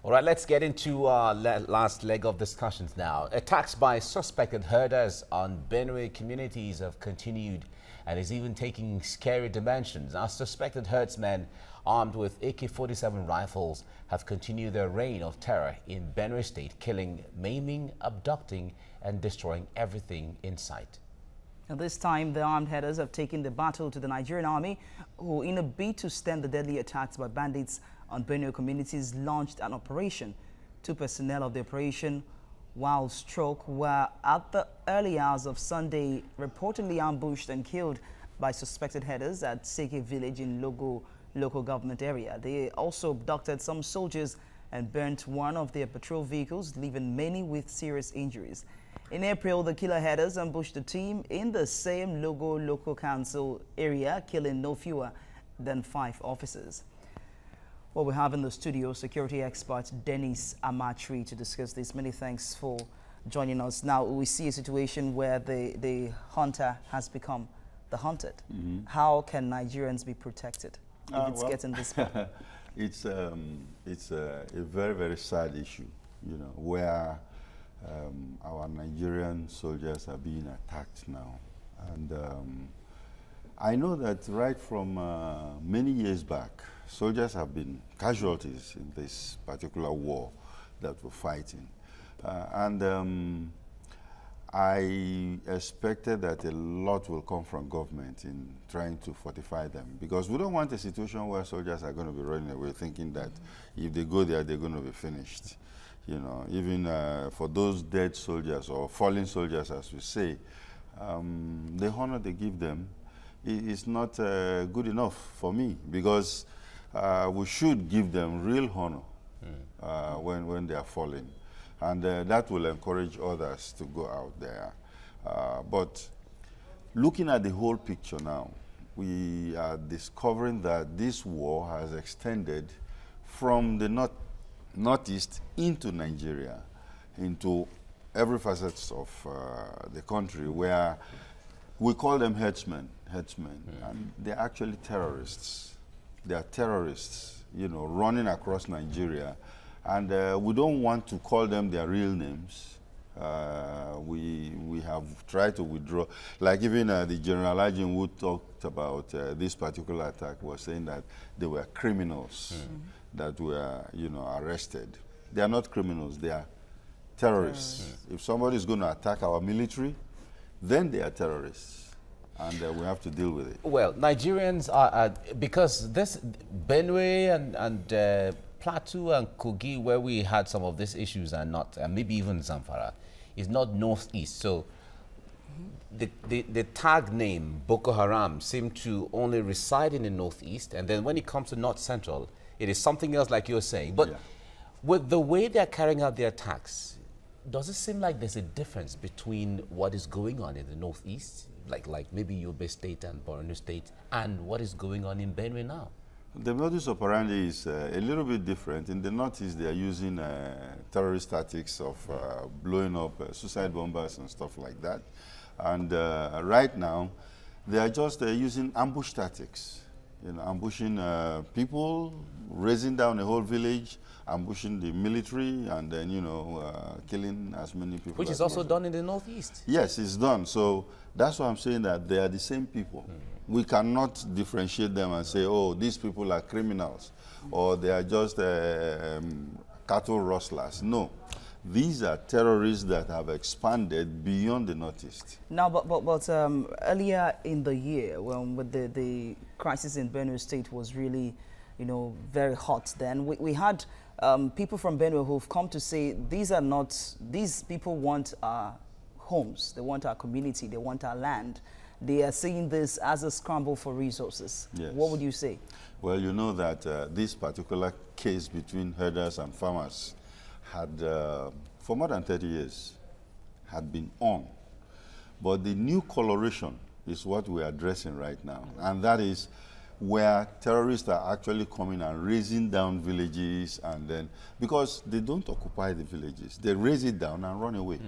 All right, let's get into our last leg of discussions now. Attacks by suspected herders on Benue communities have continued and is even taking scary dimensions. Our suspected herdsmen armed with AK-47 rifles have continued their reign of terror in Benue State, killing, maiming, abducting and destroying everything in sight. And this time, the armed herders have taken the battle to the Nigerian army, who, in a bid to stem the deadly attacks by bandits on Benue communities, launched an operation. 2 personnel of the operation, while struck, were at the early hours of Sunday reportedly ambushed and killed by suspected herders at Seke village in local government area. They also abducted some soldiers and burnt one of their patrol vehicles, leaving many with serious injuries. In April, the killer herders ambushed the team in the same local council area, killing no fewer than 5 officers. Well, we have in the studio security expert Dennis Amatri to discuss this. Many thanks for joining us. Now, we see a situation where the hunter has become the hunted. How can Nigerians be protected if it's getting this far? It's a very, very sad issue, you know, where our Nigerian soldiers are being attacked now. And I know that right from many years back, soldiers have been casualties in this particular war that we're fighting. I expected that a lot will come from government in trying to fortify them, because we don't want a situation where soldiers are going to be running away thinking that if they go there, they're going to be finished. You know, even for those dead soldiers or fallen soldiers, as we say, the honor they give them is not good enough for me, because we should give them real honor when they are falling. And that will encourage others to go out there. But looking at the whole picture now, we are discovering that this war has extended from the northeast into Nigeria, into every facet of the country, where we call them herdsmen. And they're actually terrorists. They are terrorists, you know, running across Nigeria. And we don't want to call them their real names. We have tried to withdraw. Like even the General Agent who talked about this particular attack was saying that they were criminals that were, you know, arrested. They are not criminals. They are terrorists. If somebody is going to attack our military, then they are terrorists. And we have to deal with it. Well, Nigerians are, because this Benue and Plateau and Kogi, where we had some of these issues, are not, and maybe even Zamfara, is not northeast. So the tag name Boko Haram seemed to only reside in the northeast, and then when it comes to north central, it is something else, like you're saying. But with the way they're carrying out their attacks, does it seem like there's a difference between what is going on in the northeast, like maybe Yobe State and Borno State, and what is going on in Benue now? The modus operandi is a little bit different. In the northeast, they are using terrorist tactics of blowing up suicide bombers and stuff like that. And right now, they are just using ambush tactics. You know, ambushing people, raising down a whole village, ambushing the military, and then, you know, killing as many people. Which is also done in the northeast. Yes, it's done. So that's why I'm saying that they are the same people. We cannot differentiate them and say, oh, these people are criminals, or they are just cattle rustlers. No. These are terrorists that have expanded beyond the northeast. Now, but earlier in the year, when the crisis in Benue State was really, you know, very hot, then we had people from Benue who've come to say these people want our homes, they want our community, they want our land. They are seeing this as a scramble for resources. Yes. What would you say? Well, you know that this particular case between herders and farmers had, for more than 30 years, had been on. But the new coloration is what we're addressing right now. And that is where terrorists are actually coming and raising down villages, and then, because they don't occupy the villages, they raise it down and run away.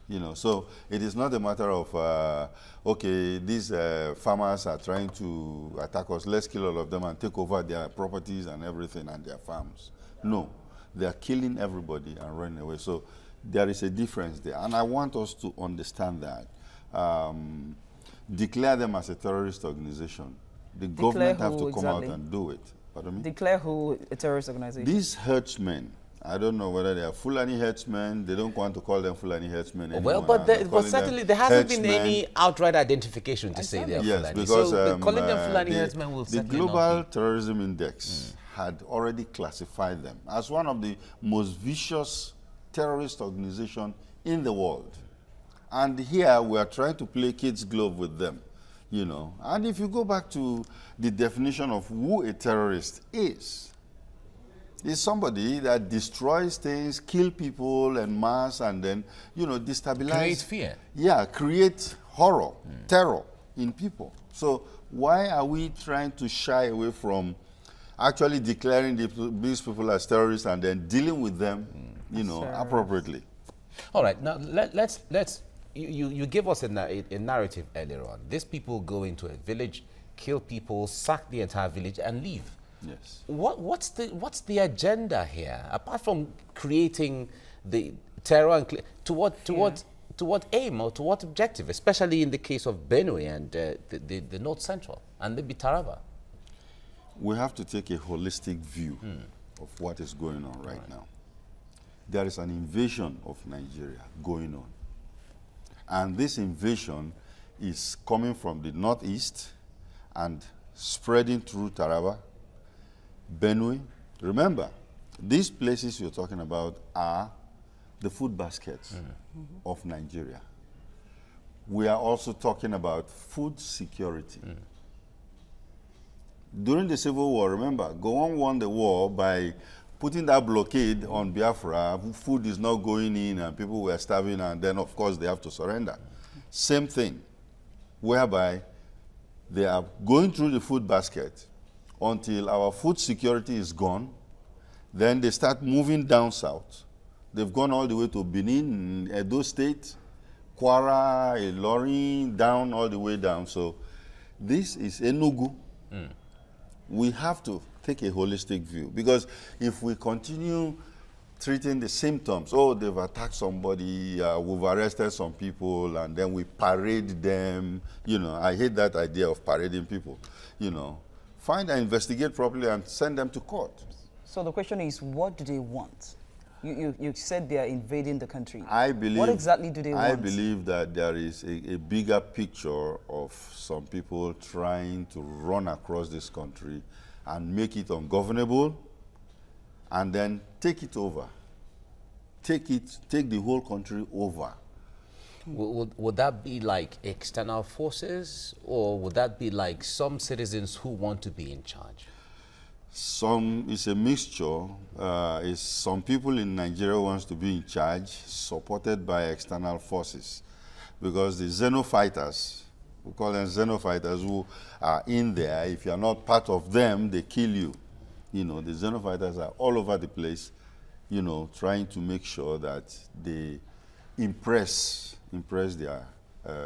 You know, so it is not a matter of, okay, these farmers are trying to attack us, let's kill all of them and take over their properties and everything and their farms. No. they are killing everybody and running away. So there is a difference there. And I want us to understand that. Declare them as a terrorist organization. The government have to come out and do it. Pardon me? Declare who a terrorist organization? These herdsmen, I don't know whether they are Fulani herdsmen. They don't want to call them Fulani herdsmen anymore. Well, but certainly there hasn't been any outright identification to say they are yes, Fulani. Because so calling them Fulani herdsmen will the Global Terrorism Index had already classified them as one of the most vicious terrorist organizations in the world. And here we are trying to play kids' glove with them, you know. And if you go back to the definition of who a terrorist is somebody that destroys things, kill people en masse, and then, you know, destabilize. Create fear. Yeah, create horror, terror in people. So why are we trying to shy away from actually declaring these people as terrorists and then dealing with them, you know, appropriately? All right, now let's you gave us a narrative earlier on. These people go into a village, kill people, sack the entire village, and leave. Yes. What's the agenda here, apart from creating the terror and to what aim or to what objective, especially in the case of Benue and the North Central and maybe Taraba? We have to take a holistic view of what is going on right now. There is an invasion of Nigeria going on. And this invasion is coming from the northeast and spreading through Taraba, Benue. Remember, these places you're talking about are the food baskets of Nigeria. We are also talking about food security. During the Civil War, remember, Gowon won the war by putting that blockade on Biafra. Food is not going in and people were starving, and then of course they have to surrender. Same thing, whereby they are going through the food basket until our food security is gone. Then they start moving down south. They've gone all the way to Benin, Edo State, Kwara, Ilorin, down all the way down. So this is Enugu. We have to take a holistic view, because if we continue treating the symptoms, oh, they've attacked somebody, we've arrested some people, and then we parade them, you know, I hate that idea of parading people, you know. Find and investigate properly and send them to court. So the question is, what do they want? You said they are invading the country. I believe, what exactly do they want? I believe that there is a bigger picture of some people trying to run across this country and make it ungovernable, and then take it over. Take the whole country over. Would that be like external forces, or would that be like some citizens who want to be in charge? It's a mixture. Some people in Nigeria wants to be in charge, supported by external forces, because the xenofighters, we call them xenofighters, who are in there, if you're not part of them, they kill you. You know, the xenofighters are all over the place, you know, trying to make sure that they impress their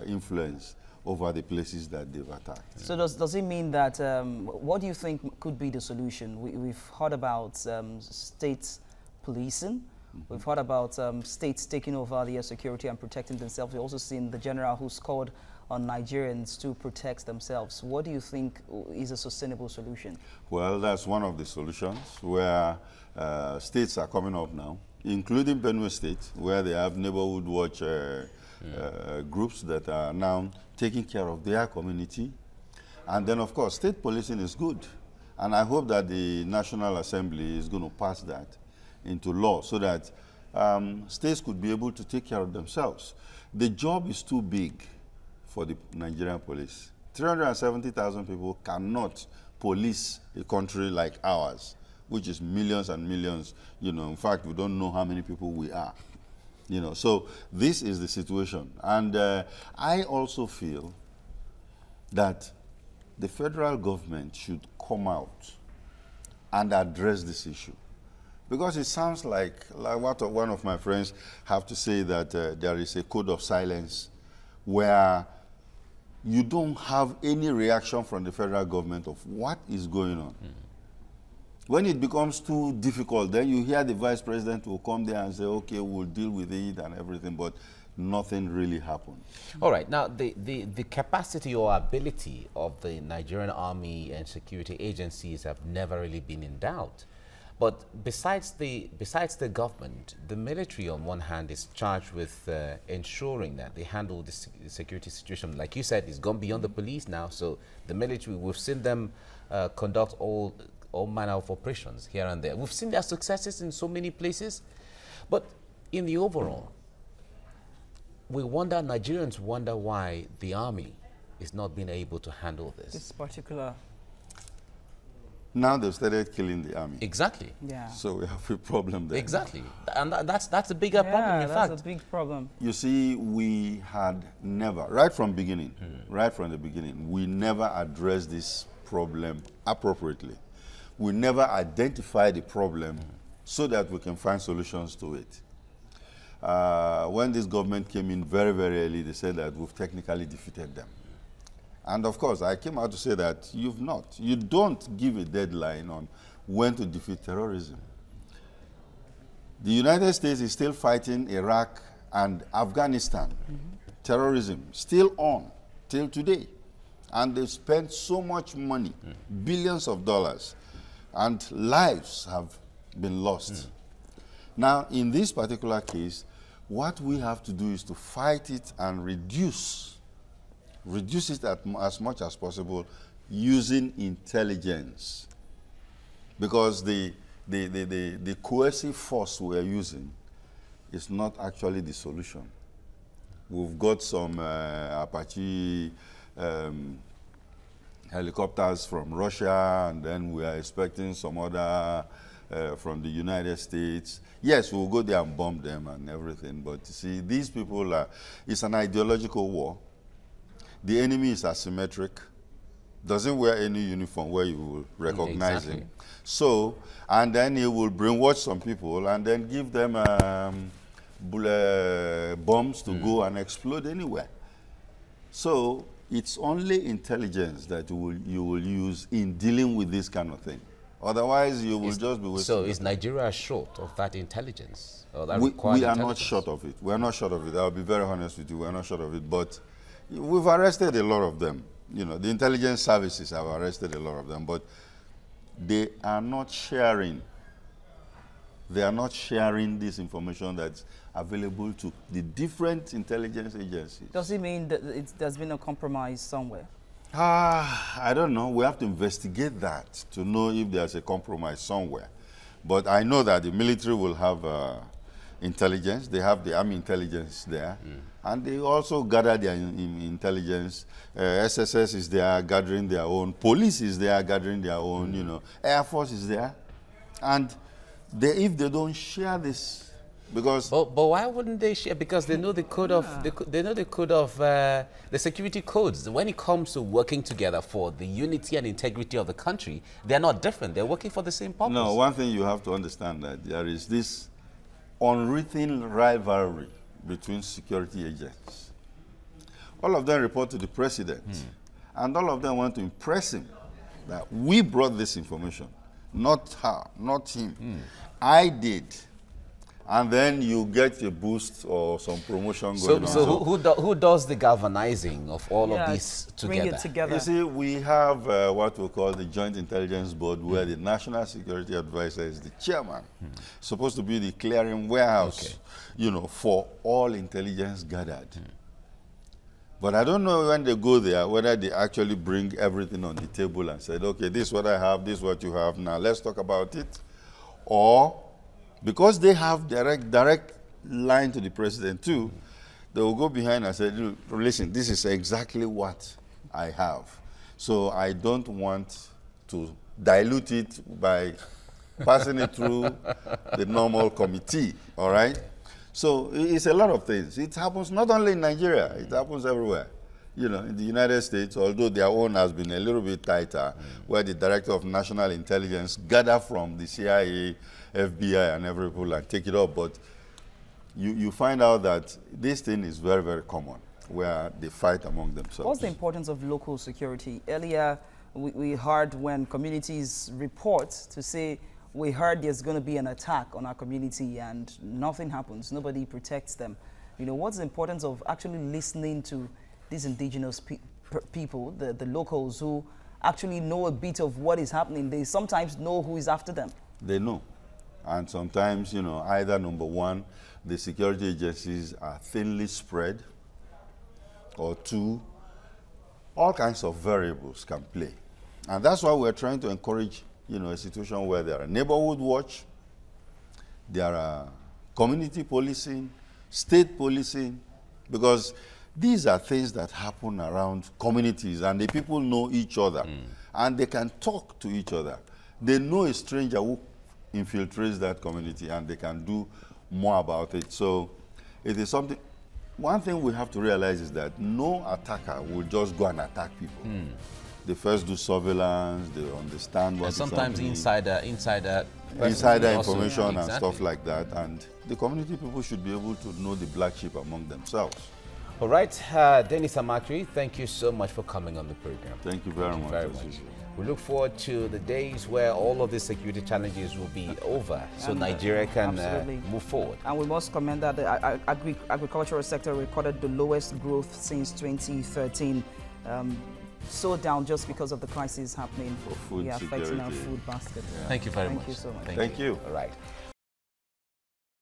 influence over the places that they've attacked. So does it mean that, what do you think could be the solution? We've heard about state policing. We've heard about states taking over their security and protecting themselves. We've also seen the general who's called on Nigerians to protect themselves. What do you think is a sustainable solution? Well, that's one of the solutions, where states are coming up now, including Benue State, where they have neighborhood watch groups that are now taking care of their community. And then, of course, state policing is good. And I hope that the National Assembly is going to pass that into law, so that states could be able to take care of themselves. The job is too big for the Nigerian police. 370,000 people cannot police a country like ours, which is millions and millions. You know, in fact, we don't know how many people we are. You know, so this is the situation. And I also feel that the federal government should come out and address this issue. Because it sounds like what one of my friends have to say, that there is a code of silence where you don't have any reaction from the federal government of what is going on. When it becomes too difficult, then you hear the vice president will come there and say, okay, we'll deal with it and everything, but nothing really happened. All right. Now, the capacity or ability of the Nigerian army and security agencies have never really been in doubt. But besides the government, the military on one hand is charged with ensuring that they handle the security situation. Like you said, it's gone beyond the police now. So the military, we've seen them conduct all manner of operations here and there. We've seen their successes in so many places. But in the overall, Nigerians wonder why the army is not being able to handle this. This particular... Now they've started killing the army. Exactly. Yeah. So we have a problem there. Exactly. And that's a bigger problem, in fact. That's a big problem. You see, we had never, right from the beginning, we never addressed this problem appropriately. We never identified the problem so that we can find solutions to it. When this government came in very, very early, they said that we've technically defeated them. And of course, I came out to say that you've not. You don't give a deadline on when to defeat terrorism. The United States is still fighting Iraq and Afghanistan. Terrorism still on till today. And they've spent so much money, billions of dollars, and lives have been lost. Now, in this particular case, what we have to do is to fight it and reduce it as much as possible using intelligence. Because the coercive force we are using is not actually the solution. We've got some Apache helicopters from Russia, and then we are expecting some other from the United States. Yes, we'll go there and bomb them and everything, but you see, these people it's an ideological war. The enemy is asymmetric, doesn't wear any uniform where you will recognize him. So, and then he will brainwash some people and then give them bombs to go and explode anywhere. So, it's only intelligence that you will use in dealing with this kind of thing. Otherwise, you will just be wasting. So, is Nigeria short of that intelligence? Or that we are not short of it. We are not short of it. I'll be very honest with you. We are not short of it. But we've arrested a lot of them. You know, the intelligence services have arrested a lot of them, but they are not sharing. They are not sharing this information that's available to the different intelligence agencies. Does it mean that there's been a compromise somewhere? I don't know. We have to investigate that to know if there's a compromise somewhere. But I know that the military will have intelligence. They have the army intelligence there. And they also gather their intelligence. SSS is there gathering their own. Police is there gathering their own, you know. Air Force is there. And if they don't share this, because... But why wouldn't they share? Because they know the code of, they know the code of the security codes. When it comes to working together for the unity and integrity of the country, they're not different. They're working for the same purpose. No, one thing you have to understand that there is this unwritten rivalry between security agents. All of them report to the president, and all of them want to impress him that we brought this information, not her, not him. I did. And then you get a boost or some promotion going on. So who does the galvanizing of all of this together? Bring it together. You see, we have what we call the Joint Intelligence Board, where the National Security Advisor is the chairman. Supposed to be the clearing warehouse, you know, for all intelligence gathered. But I don't know when they go there, whether they actually bring everything on the table and said, okay, this is what I have, this is what you have, now let's talk about it. Or, because they have direct line to the president too, they will go behind and say, listen, this is exactly what I have. So I don't want to dilute it by passing it through the normal committee, all right? So it's a lot of things. It happens not only in Nigeria, it happens everywhere. You know, in the United States, although their own has been a little bit tighter, where the Director of National Intelligence gather from the CIA, FBI, and every people and take it up. But you find out that this thing is very, very common, where they fight among themselves. What's the importance of local security? Earlier, We heard when communities report to say, we heard there's going to be an attack on our community and nothing happens. Nobody protects them. You know, what's the importance of actually listening to these indigenous people, the locals who actually know a bit of what is happening? They sometimes know who is after them. They know. And sometimes, you know, either number one, the security agencies are thinly spread, or two, all kinds of variables can play. And that's why we're trying to encourage, you know, a situation where there are neighborhood watch, there are community policing, state policing, because these are things that happen around communities and the people know each other and they can talk to each other. They know a stranger who infiltrates that community and they can do more about it. So it is something, one thing we have to realize is that no attacker will just go and attack people. They first do surveillance, they understand what and sometimes insider information and stuff like that. And the community people should be able to know the black sheep among themselves. All right, Dennis Amakri, thank you so much for coming on the program. Thank you very much. We look forward to the days where all of these security challenges will be over, so Nigeria can move forward. And we must commend that the agricultural sector recorded the lowest growth since 2013. So down just because of the crisis happening, for food affecting our security. food basket. Yeah. Thank you very much. Thank you so much. Thank you. All right.